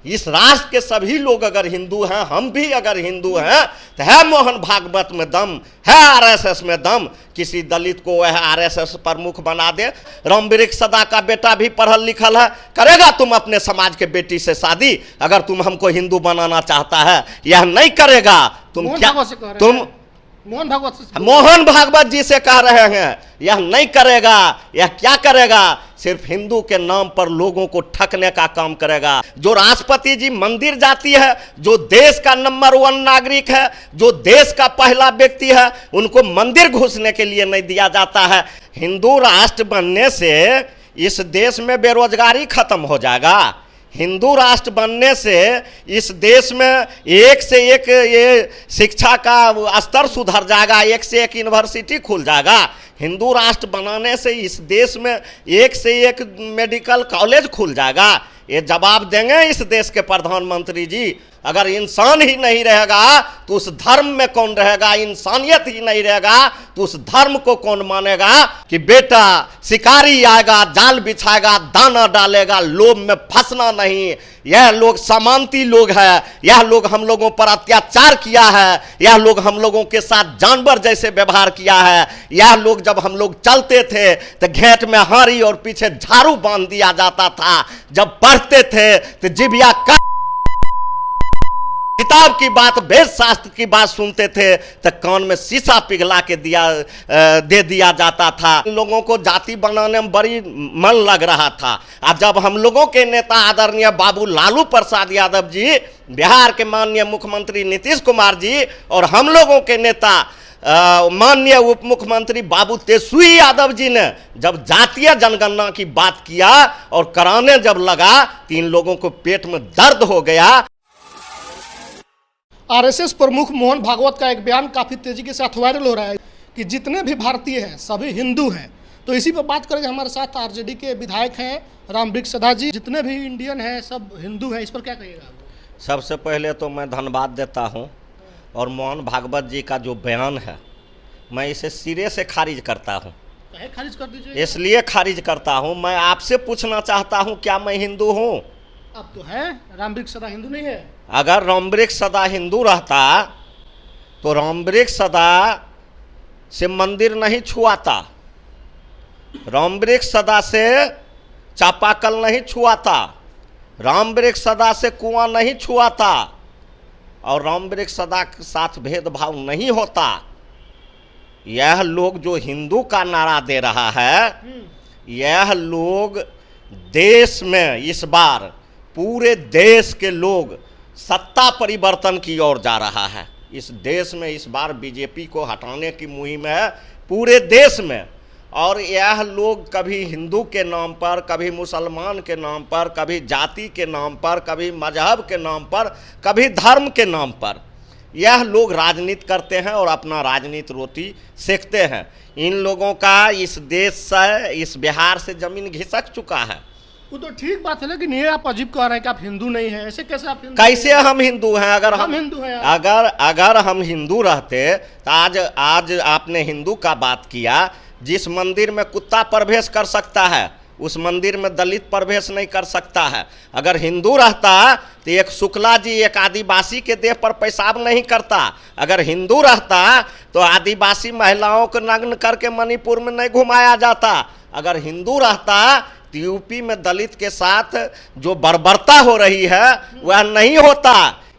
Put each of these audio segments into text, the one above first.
इस राष्ट्र के सभी लोग अगर हिंदू हैं, हम भी अगर हिंदू हैं, तो है मोहन भागवत में दम, है आरएसएस में दम। किसी दलित को वह आरएसएस प्रमुख बना दे। रामवृक्ष सदा का बेटा भी पढ़ल लिखल है, करेगा तुम अपने समाज के बेटी से शादी? अगर तुम हमको हिंदू बनाना चाहता है, यह नहीं करेगा। तुम क्या, तुम मोहन भागवत जी से कह रहे हैं, यह नहीं करेगा। यह क्या करेगा? सिर्फ हिंदू के नाम पर लोगों को ठगने का काम करेगा। जो राष्ट्रपति जी मंदिर जाती है, जो देश का नंबर 1 नागरिक है, जो देश का पहला व्यक्ति है, उनको मंदिर घुसने के लिए नहीं दिया जाता है। हिंदू राष्ट्र बनने से इस देश में बेरोजगारी खत्म हो जाएगा। हिंदू राष्ट्र बनने से इस देश में एक से एक ये शिक्षा का स्तर सुधर जाएगा, एक से एक यूनिवर्सिटी खुल जाएगा। हिंदू राष्ट्र बनाने से इस देश में एक से एक मेडिकल कॉलेज खुल जाएगा। ये जवाब देंगे इस देश के प्रधानमंत्री जी। अगर इंसान ही नहीं रहेगा तो उस धर्म में कौन रहेगा? इंसानियत ही नहीं रहेगा तो उस धर्म को कौन मानेगा? कि बेटा शिकारी आएगा, जाल बिछाएगा, दाना डालेगा, लोभ में फंसना नहीं। यह लोग समानती लोग हैं, यह लोग हम लोगों पर अत्याचार किया है, यह लोग हम लोगों के साथ जानवर जैसे व्यवहार किया है। यह लोग जब हम लोग चलते थे तो घेट में हारी और पीछे झाड़ू बांध दिया जाता था। जब पढ़ते थे तो जिभिया किताब की बात, वेद शास्त्र की बात सुनते थे तो कान में शीशा पिघला के दे दिया जाता था। लोगों को जाति बनाने में बड़ी मन लग रहा था। और जब हम लोगों के नेता आदरणीय बाबू लालू प्रसाद यादव जी, बिहार के माननीय मुख्यमंत्री नीतीश कुमार जी और हम लोगों के नेता माननीय उप मुख्यमंत्री बाबू तेजस्वी यादव जी ने जब जातीय जनगणना की बात किया और कराने जब लगा तो इन लोगों को पेट में दर्द हो गया। आरएसएस प्रमुख मोहन भागवत का एक बयान काफ़ी तेजी के साथ वायरल हो रहा है कि जितने भी भारतीय हैं सभी हिंदू हैं। तो इसी पर बात करेंगे। हमारे साथ आरजेडी के विधायक हैं रामवृक्ष सदा जी। जितने भी इंडियन हैं सब हिंदू हैं, इस पर क्या कहिएगा? सबसे पहले तो मैं धन्यवाद देता हूं, और मोहन भागवत जी का जो बयान है मैं इसे सिरे से खारिज करता हूं। खारिज कर दीजिए। इसलिए खारिज करता हूं, मैं आपसे पूछना चाहता हूं, क्या मैं हिंदू हूं? अब तो है, रामवृक्ष सदा हिंदू नहीं है। अगर रामवृक्ष सदा हिंदू रहता तो रामवृक्ष सदा से मंदिर नहीं छुआता, रामवृक्ष सदा से चापाकल नहीं छुआता, रामवृक्ष सदा से कुआं नहीं छुआता, और रामवृक्ष सदा के साथ भेदभाव नहीं होता। यह लोग जो हिंदू का नारा दे रहा है, यह लोग देश में इस बार पूरे देश के लोग सत्ता परिवर्तन की ओर जा रहा है। इस देश में इस बार बीजेपी को हटाने की मुहिम है पूरे देश में। और यह लोग कभी हिंदू के नाम पर, कभी मुसलमान के नाम पर, कभी जाति के नाम पर, कभी मजहब के नाम पर, कभी धर्म के नाम पर यह लोग राजनीति करते हैं और अपना राजनीति रोटी सेकते हैं। इन लोगों का इस देश से, इस बिहार से जमीन घिसक चुका है। वो तो ठीक बात है, लेकिन ये आप अजीब कह रहे हैं कि आप हिंदू नहीं हैं। ऐसे कैसे आप हिंदू? कैसे हम हिंदू हैं? अगर हम हिंदू हैं, अगर हम हिंदू रहते तो आज आपने हिंदू का बात किया। जिस मंदिर में कुत्ता प्रवेश कर सकता है उस मंदिर में दलित प्रवेश नहीं कर सकता है। अगर हिंदू रहता तो एक शुक्ला जी एक आदिवासी के देह पर पेशाब नहीं करता। अगर हिंदू रहता तो आदिवासी महिलाओं को नग्न करके मणिपुर में नहीं घुमाया जाता। अगर हिंदू रहता तो यूपी में दलित के साथ जो बर्बरता हो रही है वह नहीं होता।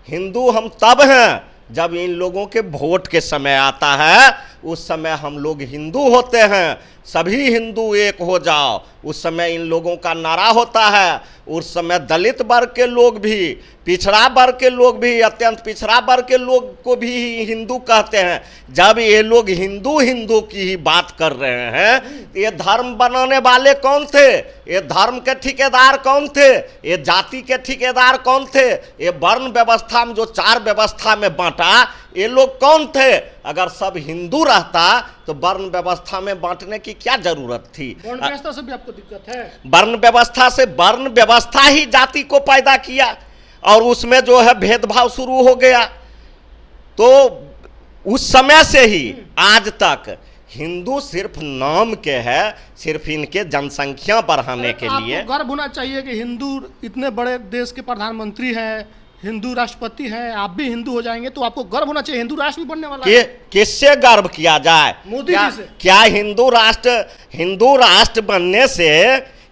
हिंदू हम तब हैं जब इन लोगों के वोट के समय आता है, उस समय हम लोग हिंदू होते हैं। सभी हिंदू एक हो जाओ, उस समय इन लोगों का नारा होता है। उस समय दलित वर्ग के लोग भी, पिछड़ा वर्ग के लोग भी, अत्यंत पिछड़ा वर्ग के लोग को भी हिंदू कहते हैं। जब ये लोग हिंदू हिंदू की ही बात कर रहे हैं, ये धर्म बनाने वाले कौन थे? ये धर्म के ठेकेदार कौन थे? ये जाति के ठेकेदार कौन थे? ये वर्ण व्यवस्था में जो 4 व्यवस्था में बांटा, ये लोग कौन थे? अगर सब हिंदू रहता तो वर्ण व्यवस्था में बांटने की क्या जरूरत थी? वर्ण व्यवस्था से भी आपको दिक्कत है? वर्ण व्यवस्था से, वर्ण व्यवस्था ही जाति को पैदा किया और उसमें जो है भेदभाव शुरू हो गया। तो उस समय से ही आज तक हिंदू सिर्फ नाम के है, सिर्फ इनके जनसंख्या बढ़ाने के लिए। आपको गर्व होना चाहिए कि हिंदू इतने बड़े देश के प्रधानमंत्री हैं, हिंदू राष्ट्रपति हैं, आप भी हिंदू हो जाएंगे तो आपको गर्व होना चाहिए। हिंदू राष्ट्र भी बनने वाला है। किससे गर्व किया जाए? मोदी जी से। क्या हिंदू राष्ट्र बनने से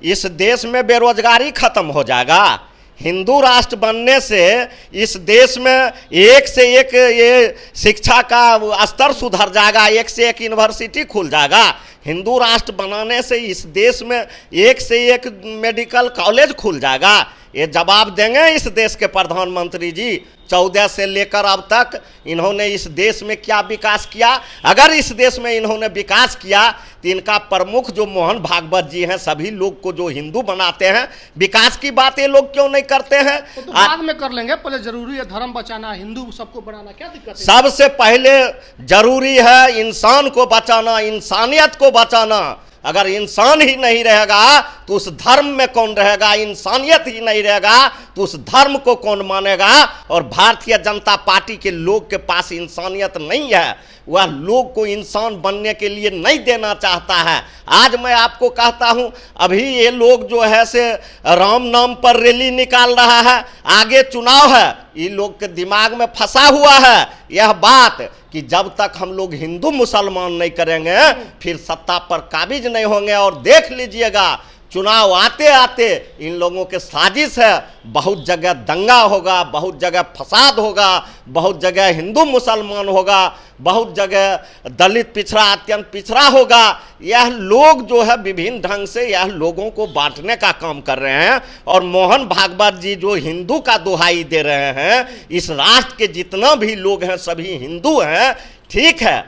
इस देश में बेरोजगारी खत्म हो जाएगा? हिंदू राष्ट्र बनने से इस देश में एक से एक ये शिक्षा का स्तर सुधर जाएगा, एक से एक यूनिवर्सिटी खुल जाएगा। हिंदू राष्ट्र बनाने से इस देश में एक से एक मेडिकल कॉलेज खुल जाएगा। ये जवाब देंगे इस देश के प्रधानमंत्री जी। 14 से लेकर अब तक इन्होंने इस देश में क्या विकास किया? अगर इस देश में इन्होंने विकास किया तो इनका प्रमुख जो मोहन भागवत जी हैं, सभी लोग को जो हिंदू बनाते हैं, विकास की बात ये लोग क्यों नहीं करते हैं? तो बाद में कर लेंगे, पहले जरूरी है धर्म बचाना, हिंदू सबको बनाना, क्या दिक्कत है? सबसे पहले जरूरी है इंसान को बचाना, इंसानियत को बचाना। अगर इंसान ही नहीं रहेगा तो उस धर्म में कौन रहेगा? इंसानियत ही नहीं रहेगा तो उस धर्म को कौन मानेगा? और भारतीय जनता पार्टी के लोग के पास इंसानियत नहीं है, वह लोग को इंसान बनने के लिए नहीं देना चाहता है। आज मैं आपको कहता हूं, अभी ये लोग जो है से राम नाम पर रैली निकाल रहा है, आगे चुनाव है, ये लोग के दिमाग में फंसा हुआ है यह बात कि जब तक हम लोग हिंदू मुसलमान नहीं करेंगे फिर सत्ता पर काबिज नहीं होंगे। और देख लीजिएगा, चुनाव आते आते इन लोगों के साजिश है, बहुत जगह दंगा होगा, बहुत जगह फसाद होगा, बहुत जगह हिंदू मुसलमान होगा, बहुत जगह दलित पिछड़ा अत्यंत पिछड़ा होगा। यह लोग जो है विभिन्न ढंग से यह लोगों को बांटने का काम कर रहे हैं। और मोहन भागवत जी जो हिंदू का दुहाई दे रहे हैं, इस राष्ट्र के जितना भी लोग हैं सभी हिंदू हैं, ठीक है,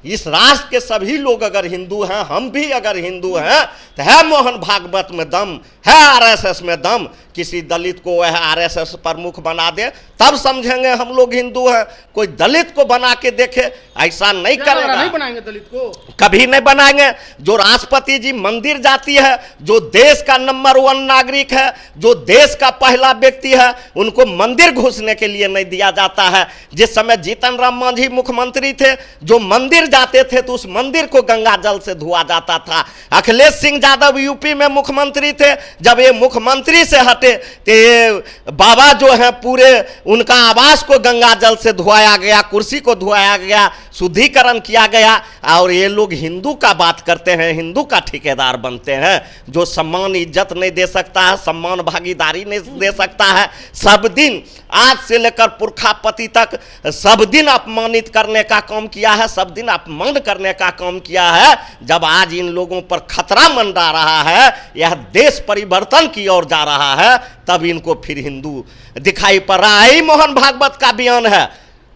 इस राष्ट्र के सभी लोग अगर हिंदू हैं, हम भी अगर हिंदू हैं, तो है मोहन भागवत में दम, है आरएसएस में दम। किसी दलित को वह आरएसएस प्रमुख बना दे तब समझेंगे हम लोग हिंदू हैं। कोई दलित को बना के देखे, ऐसा नहीं करेगा, नहीं बनाएंगे दलित को, कभी नहीं बनाएंगे। जो राष्ट्रपति जी मंदिर जाती है, जो देश का नंबर 1 नागरिक है, जो देश का पहला व्यक्ति है, उनको मंदिर घुसने के लिए नहीं दिया जाता है। जिस समय जीतन राम मांझी मुख्यमंत्री थे, जो मंदिर जाते थे तो उस मंदिर को गंगा जल से धुआ जाता था। अखिलेश सिंह यादव यूपी में मुख्यमंत्री थे, जब ये मुख्यमंत्री से हटे तो ये बाबा जो है पूरे उनका आवास को गंगा जल से धुआया गया, कुर्सी को धुआया गया, शुद्धिकरण किया गया। और ये लोग हिंदू का बात करते हैं, हिंदू का ठेकेदार बनते हैं। जो सम्मान इज्जत नहीं दे सकता है, सम्मान भागीदारी नहीं दे सकता है, सब दिन आज से लेकर पुरखापति तक सब दिन अपमानित करने का काम किया है, सब दिन अपमान करने का काम किया है। जब आज इन लोगों पर खतरा मंडरा रहा है, यह देश परिवर्तन की ओर जा रहा है, तब इनको फिर हिंदू दिखाई पड़ रहा है। मोहन भागवत का बयान है,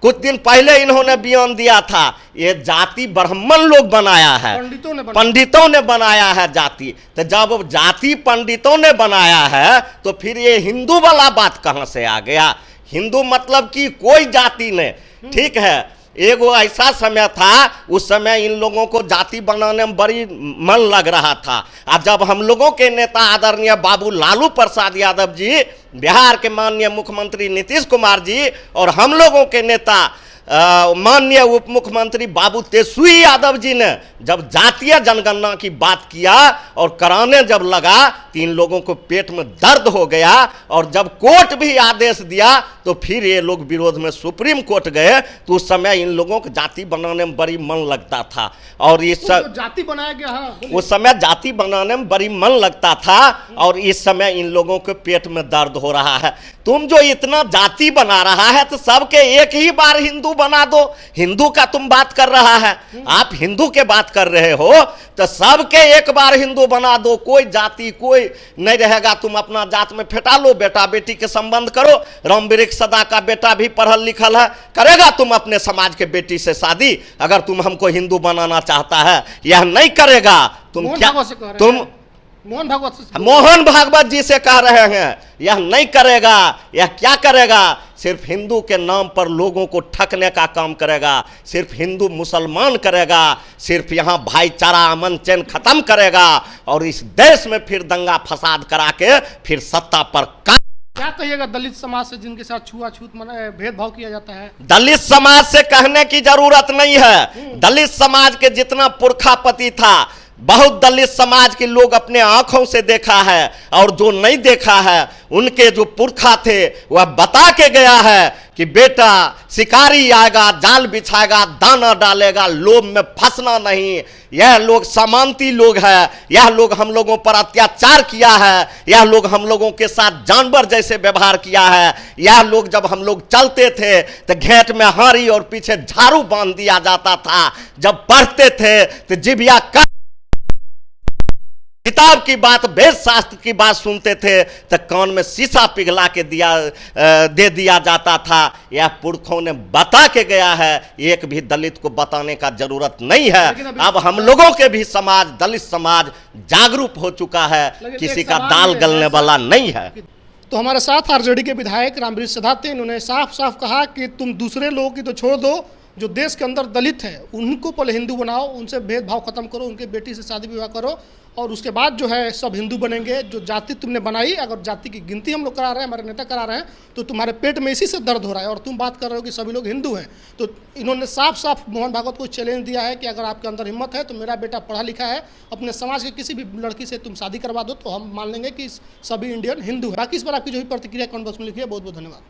कुछ दिन पहले इन्होंने बयान दिया था, ये जाति ब्राह्मण लोग बनाया है, पंडितों ने बनाया है जाति। तो जब जाति पंडितों ने बनाया है तो फिर ये हिंदू वाला बात कहां से आ गया? हिंदू मतलब कि कोई जाति नहीं, ठीक है। एगो ऐसा समय था, उस समय इन लोगों को जाति बनाने में बड़ी मन लग रहा था। अब जब हम लोगों के नेता आदरणीय बाबू लालू प्रसाद यादव जी, बिहार के माननीय मुख्यमंत्री नीतीश कुमार जी और हम लोगों के नेता माननीय उप मुख्यमंत्री बाबू तेजस्वी यादव जी ने जब जातीय जनगणना की बात किया और कराने जब लगा तो इन लोगों को पेट में दर्द हो गया। और जब कोर्ट भी आदेश दिया तो फिर ये लोग विरोध में सुप्रीम कोर्ट गए। तो उस समय इन लोगों को जाति बनाने में बड़ी मन लगता था। और इस जाति बनाया गया, हाँ, उस समय जाति बनाने में बड़ी मन लगता था और इस समय इन लोगों के पेट में दर्द हो रहा है। तुम जो इतना जाति बना रहा है तो सबके एक ही बार हिंदू बना दो। हिंदू का तुम बात कर रहा है, आप हिंदू के बात कर रहे हो तो सबके एक बार हिंदू बना दो। कोई जाति कोई नहीं रहेगा, तुम अपना जात में फेटा लो, बेटा बेटी के संबंध करो। राम वृक्ष सदा का बेटा भी पढ़ल लिखल है, करेगा तुम अपने समाज के बेटी से शादी। अगर तुम हमको हिंदू बनाना चाहता है, यह नहीं करेगा। तुम क्या तुम मोहन भागवत जी से कह रहे हैं, यह नहीं करेगा। यह क्या करेगा? सिर्फ हिंदू के नाम पर लोगों को ठगने का काम करेगा, सिर्फ हिंदू मुसलमान करेगा, सिर्फ यहाँ भाईचारा अमन चैन खत्म करेगा और इस देश में फिर दंगा फसाद करा के फिर सत्ता पर क्या कहिएगा दलित समाज से जिनके साथ छुआछूत भेदभाव किया जाता है? दलित समाज से कहने की जरूरत नहीं है। दलित समाज के जितना पुरखापति था, बहुत दलित समाज के लोग अपने आंखों से देखा है, और जो नहीं देखा है उनके जो पुरखा थे वह बता के गया है कि बेटा शिकारी आएगा, जाल बिछाएगा, दाना डालेगा, लोभ में फंसना नहीं। यह लोग समांती लोग हैं, यह लोग हम लोगों पर अत्याचार किया है, यह लोग हम लोगों के साथ जानवर जैसे व्यवहार किया है। यह लोग जब हम लोग चलते थे तो घेंट में हारी और पीछे झाड़ू बांध दिया जाता था। जब पढ़ते थे तो जिभिया का किताब की बात, वेद शास्त्र की बात सुनते थे तो कान में शीशा पिघला के दे दिया जाता था। यह पुरखों ने बता के गया है, एक भी दलित को बताने का जरूरत नहीं है। अब हम लोगों के भी समाज, दलित समाज जागरूक हो चुका है, किसी का दाल गलने वाला नहीं है। तो हमारे साथ आरजेडी के विधायक रामवृक्ष सदा थे। इन्होंने साफ साफ कहा कि तुम दूसरे लोगों की तो छोड़ दो, जो देश के अंदर दलित है उनको पहले हिंदू बनाओ, उनसे भेदभाव खत्म करो, उनके बेटी से शादी विवाह करो, और उसके बाद जो है सब हिंदू बनेंगे। जो जाति तुमने बनाई, अगर जाति की गिनती हम लोग करा रहे हैं, हमारे नेता करा रहे हैं, तो तुम्हारे पेट में इसी से दर्द हो रहा है, और तुम बात कर रहे हो कि सभी लोग हिंदू हैं। तो इन्होंने साफ साफ मोहन भागवत को चैलेंज दिया है कि अगर आपके अंदर हिम्मत है तो मेरा बेटा पढ़ा लिखा है, अपने समाज के किसी भी लड़की से तुम शादी करवा दो तो हम मान लेंगे कि सभी इंडियन हिंदू है। बाकी इस पर आपकी जो भी प्रतिक्रिया कमेंट बॉक्स में लिखिए। बहुत बहुत धन्यवाद।